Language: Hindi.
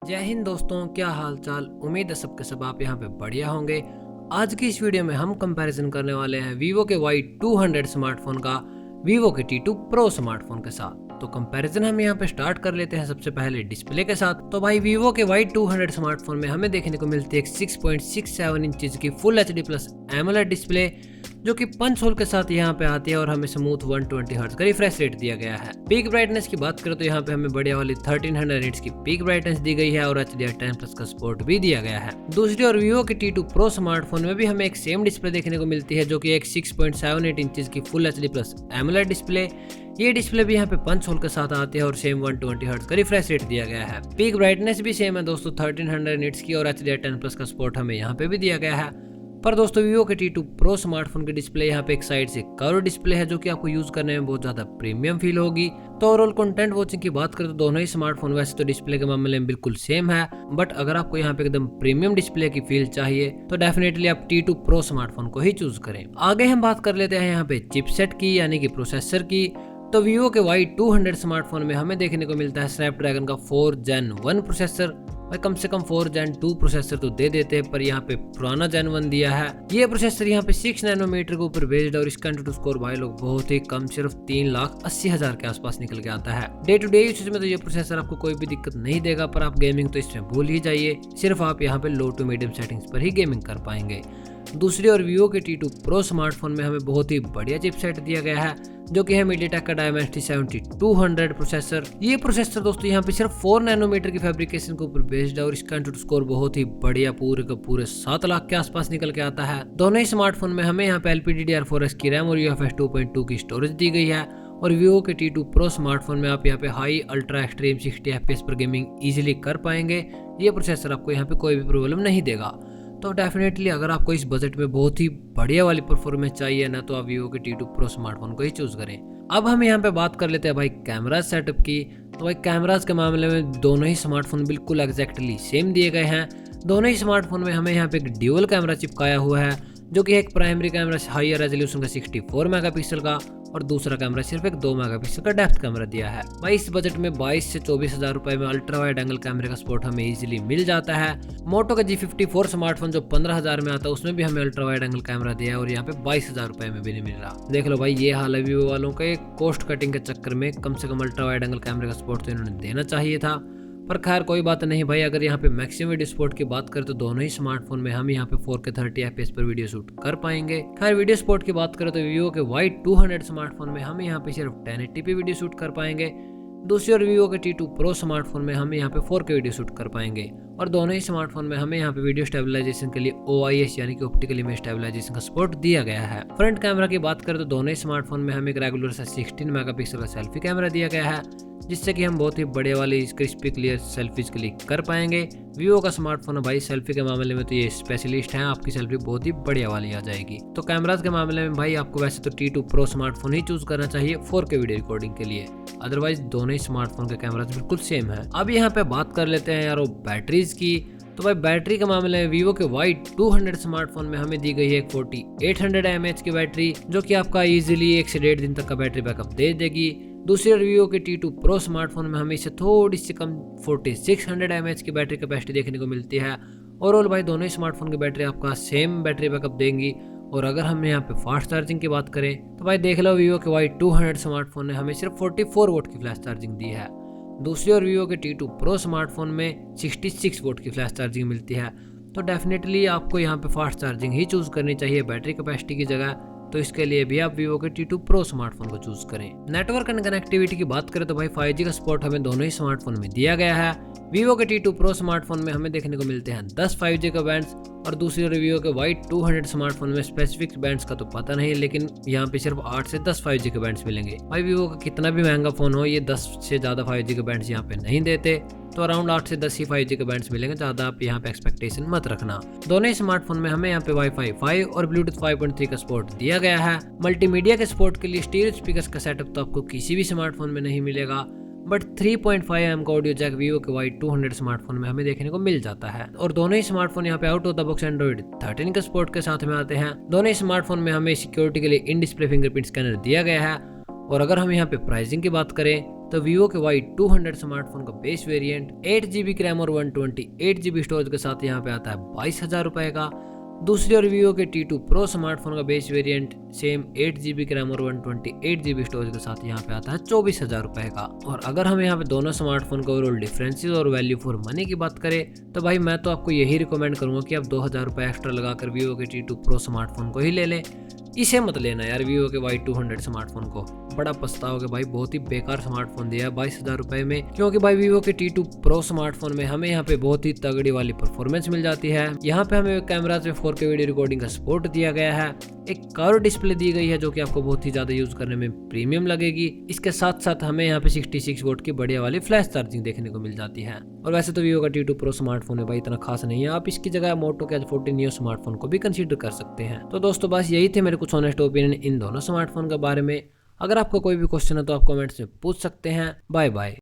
जय हिंद दोस्तों, क्या हाल चाल। उम्मीद है सबके सब आप यहाँ पे बढ़िया होंगे। आज की इस वीडियो में हम कंपैरिजन करने वाले हैं वीवो के Y200 स्मार्टफोन का वीवो के T2 Pro स्मार्टफोन के साथ। तो कंपैरिजन हम यहाँ पे स्टार्ट कर लेते हैं सबसे पहले डिस्प्ले के साथ। तो भाई वीवो के Y200 स्मार्टफोन में हमें देखने को मिलती है 6.67 इंच की full HD plus AMOLED display जो कि पंच होल के साथ यहाँ पे आती है और हमें स्मूथ 120 हर्ट्ज का रिफ्रेश रेट दिया गया है। पीक ब्राइटनेस की बात करें तो यहाँ पे हमें बढ़िया वाली 1300 निट्स की पीक ब्राइटनेस दी गई है और HDR10+ का सपोर्ट भी दिया गया है। दूसरी ओर वीवो के T2 Pro स्मार्टफोन में भी हमें एक सेम डिस्प्ले देखने को मिलती है जो कि एक 6.78 इंच की full HD plus AMOLED display. ये डिस्प्ले भी यहाँ पे पंच होल के साथ आती है और सेम 120 हर्ट्ज का रिफ्रेश रेट दिया गया है। पीक ब्राइटनेस भी सेम है दोस्तों 1300 निट्स की और HDR10+ का सपोर्ट हमें यहाँ पे भी दिया गया है। पर दोस्तों वीवो के T2 Pro स्मार्टफोन की डिस्प्ले यहाँ पे एक साइड से कर्व डिस्प्ले है जो कि आपको यूज करने में बहुत ज्यादा प्रीमियम फील होगी। तो ओवरऑल कंटेंट वॉचिंग की बात करें तो दोनों ही स्मार्टफोन वैसे तो डिस्प्ले के मामले में बिल्कुल सेम है, बट अगर आपको यहाँ पे एकदम प्रीमियम डिस्प्ले की फील चाहिए तो डेफिनेटली आप T2 Pro स्मार्टफोन को ही चूज करें। आगे हम बात कर लेते हैं यहाँ पे चिपसेट की यानी कि प्रोसेसर की। तो वीवो के Y200 स्मार्टफोन में हमें देखने को मिलता है स्नैपड्रैगन का 4 Gen 1 प्रोसेसर। भाई कम से कम 4 Gen 2 प्रोसेसर तो दे देते हैं, पर यहाँ पे पुराना Gen 1 दिया है। ये प्रोसेसर यहाँ पे 6 नैनोमीटर के ऊपर बेस्ड है और इसका एंटूटू स्कोर भाई लोग बहुत ही कम, सिर्फ 3,80,000 के आसपास निकल के आता है। डे टू डे यूसेज में तो ये प्रोसेसर आपको कोई भी दिक्कत नहीं देगा, पर आप गेमिंग तो इसमें भूल ही जाइए, सिर्फ आप यहाँ पे लो टू मीडियम सेटिंग्स पर ही गेमिंग कर पाएंगे। दूसरी ओर वीवो के T2 Pro स्मार्टफोन में हमें बहुत ही बढ़िया चिपसेट दिया गया है जो कि है MediaTek का Dimensity 7200 प्रोसेसर। ये प्रोसेसर दोस्तों यहाँ पे सिर्फ 4 नैनोमीटर की फैब्रिकेशन के ऊपर बेस्ड है और इसका एंटूटू स्कोर बहुत ही बढ़िया पूरे का पूरे 7 लाख के आसपास निकल के आता है। दोनों ही स्मार्टफोन में हमें यहाँ पे LPDDR4X की रैम और UFS 2.2 की स्टोरेज दी गई है। और वीवो के T2 Pro स्मार्टफोन में आप यहाँ पे हाई अल्ट्रा एक्सट्रीम 60 FPS पर गेमिंग इजीली कर पाएंगे। ये प्रोसेसर आपको यहाँ पे कोई भी प्रॉब्लम नहीं देगा। तो डेफिनेटली अगर आपको इस बजट में बहुत ही बढ़िया वाली परफॉर्मेंस चाहिए ना, तो आप वीवो के T2 Pro स्मार्टफोन को ही चूज करें। अब हम यहाँ पे बात कर लेते हैं भाई कैमरा सेटअप की। तो भाई कैमराज के मामले में दोनों ही स्मार्टफोन बिल्कुल एग्जैक्टली सेम दिए गए हैं। दोनों ही स्मार्टफोन में हमें यहाँ पे एक ड्यूअल कैमरा चिपकाया हुआ है जो कि एक प्राइमरी कैमरा हायर रेजोल्यूशन का 64 मेगापिक्सल का और दूसरा कैमरा सिर्फ एक 2 मेगापिक्सल का डेप्थ कैमरा दिया है। भाई इस बजट में 22 से 24,000 रुपए में अल्ट्रा वाइड एंगल कैमरे का सपोर्ट हमें इजीली मिल जाता है। मोटो का G54 स्मार्टफोन जो 15,000 में आता है उसमें भी हमें अल्ट्रा वाइड एंगल कैमरा दिया है और यहाँ पे 22,000 रुपए में भी नहीं मिल रहा। देख लो भाई, ये हाल है वीवो वालों का। कॉस्ट कटिंग के चक्कर में कम से कम अल्ट्रा वाइड एंगल कैमरे का सपोर्ट तो इन्होंने देना चाहिए था, पर खैर कोई बात नहीं भाई। अगर यहाँ पे मैक्सिमम वीडियो सपोर्ट की बात करें तो दोनों ही स्मार्टफोन में हम यहाँ पे 4K 30 FPS पर वीडियो शूट कर पाएंगे। खैर वीडियो सपोर्ट की बात करें तो वीवो के Y200 स्मार्टफोन में हम यहाँ पे सिर्फ 1080p वीडियो शूट कर पाएंगे। दूसरी ओर वीवो के T2 Pro स्मार्टफोन में हम यहाँ पे 4K वीडियो शूट कर पाएंगे। और दोनों ही स्मार्टफोन में हमें यहाँ पे वीडियो स्टेबलाइजेशन के लिए OIS यानी कि ऑप्टिकल इमेज स्टेबलाइजेशन का सपोर्ट दिया गया है। फ्रंट कैमरा की बात करें तो दोनों ही स्मार्टफोन में हमें एक रेगुलर सा 16 मेगापिक्सल का सेल्फी कैमरा दिया गया है जिससे कि हम बहुत ही बढ़िया वाली क्रिस्पी क्लियर सेल्फीज क्लिक कर पाएंगे। वीवो का स्मार्टफोन है भाई, सेल्फी के मामले में तो ये स्पेशलिस्ट है, आपकी सेल्फी बहुत ही बढ़िया वाली आ जाएगी। तो कैमराज के मामले में भाई आपको वैसे तो T2 Pro स्मार्टफोन ही चूज करना चाहिए 4K वीडियो रिकॉर्डिंग के लिए, अदरवाइज दोनों ही स्मार्टफोन के कैमराज बिल्कुल सेम है। अब यहाँ पे बात कर लेते हैं यारो बैटरीज की। तो भाई बैटरी के मामले में वीवो के Y200 स्मार्टफोन में हमें दी गई है एक 4800 mAh की बैटरी जो कि आपका इजीली 1 से 1.5 दिन तक का बैटरी बैकअप दे देगी। दूसरी ओर वीवो के T2 Pro स्मार्टफोन में हमें इसे थोड़ी सी कम 4600 mAh की बैटरी कैपेसिटी देखने को मिलती है। ओवरऑल भाई दोनों ही स्मार्टफोन की बैटरी आपका सेम बैटरी बैकअप देंगी। और अगर हम यहाँ पे फास्ट चार्जिंग की बात करें तो भाई देख लो वीवो के Y200 स्मार्टफोन ने हमें सिर्फ 44 वोट की फ्लैश चार्जिंग दी है। दूसरी ओर वीवो के T2 Pro स्मार्टफोन में 66 वोट की फ्लैश चार्जिंग मिलती है। तो डेफिनेटली आपको यहाँ पे फास्ट चार्जिंग ही चूज करनी चाहिए बैटरी कैपेसिटी की जगह। तो इसके लिए भी आप वीवो के T2 Pro स्मार्टफोन को चूज करें। नेटवर्क एंड कनेक्टिविटी की बात करें तो भाई 5G का सपोर्ट हमें दोनों ही स्मार्टफोन में दिया गया है। वीवो के T2 Pro स्मार्टफोन में हमें देखने को मिलते हैं 10 5G का बैंड्स और दूसरी ओर वीवो के Y200 स्मार्टफोन में स्पेसिफिक बैंड्स का तो पता नहीं, लेकिन यहाँ पे सिर्फ 8 से 10 5G के बैंड्स मिलेंगे। भाई वीवो का कितना भी महंगा फोन हो, ये 10 से ज्यादा 5G के बैंड्स यहाँ पे नहीं देते, तो अराउंड 8 से 10 ही 5G के बैंड्स मिलेंगे, ज्यादा आप यहाँ पे एक्सपेक्टेशन मत रखना। दोनों ही स्मार्टफोन में हमें यहाँ पे Wi-Fi 5 और Bluetooth 5.3 का सपोर्ट दिया गया है। मल्टीमीडिया के सपोर्ट के लिए स्टीरियो स्पीकर्स का सेटअप तो आपको किसी भी स्मार्टफोन में नहीं मिलेगा, बट 3.5mm का ऑडियो जैक वीवो के Y200 स्मार्टफोन में हमें देखने को मिल जाता है। और दोनों ही स्मार्टफोन यहाँ पे out of the box Android 13 के सपोर्ट के साथ में आते हैं। दोनों ही स्मार्टफोन में हमें सिक्योरिटी के लिए इन डिस्प्ले फिंगरप्रिंट स्कैनर दिया गया है। और अगर हम यहाँ पे प्राइसिंग की बात करें तो Vivo के Y200 स्मार्टफोन का बेस वेरिएंट 8GB की रैम और 128GB स्टोरेज के साथ यहाँ पे आता है 22,000 रुपए का। दूसरी ओर Vivo के T2 Pro स्मार्टफोन का बेस वेरिएंट सेम 8GB की रैम और 128GB स्टोरेज के साथ यहाँ पे आता है 24,000 रुपए का। और अगर हम यहाँ पे दोनों स्मार्टफोन का ओवरऑल डिफरेंसेस और वैल्यू फॉर मनी की बात करें तो भाई मैं तो आपको यही रिकमेंड करूंगा कि आप 2,000 रुपए एक्स्ट्रा लगाकर Vivo के T2 Pro स्मार्टफोन को ही ले लें। इसे मत लेना यार Vivo के Y200 स्मार्टफोन को, बड़ा पछताओगे भाई, बहुत ही बेकार स्मार्टफोन दिया है 22,000 रुपए में। क्योंकि भाई Vivo के T2 Pro स्मार्टफोन में हमें यहाँ पे बहुत ही तगड़ी वाली परफॉर्मेंस मिल जाती है। यहाँ पे हमें कैमरा से 4K वीडियो रिकॉर्डिंग का सपोर्ट दिया गया है, एक कर्व डिस्प्ले दी गई है जो कि आपको बहुत ही ज्यादा यूज करने में प्रीमियम लगेगी। इसके साथ साथ हमें यहाँ पे 66 वोल्ट की बढ़िया वाली फ्लैश चार्जिंग देखने को मिल जाती है। और वैसे तो Vivo का T2 Pro स्मार्टफोन है भाई इतना खास नहीं है, आप इसकी जगह मोटो के H40 Neo स्मार्टफोन को भी कंसीडर कर सकते हैं। तो दोस्तों बस यही थे मेरे कुछ ऑनेस्ट ओपिनियन इन दोनों स्मार्टफोन के बारे में। अगर आपको कोई भी क्वेश्चन है तो आप कमेंट्स में पूछ सकते हैं। Bye bye.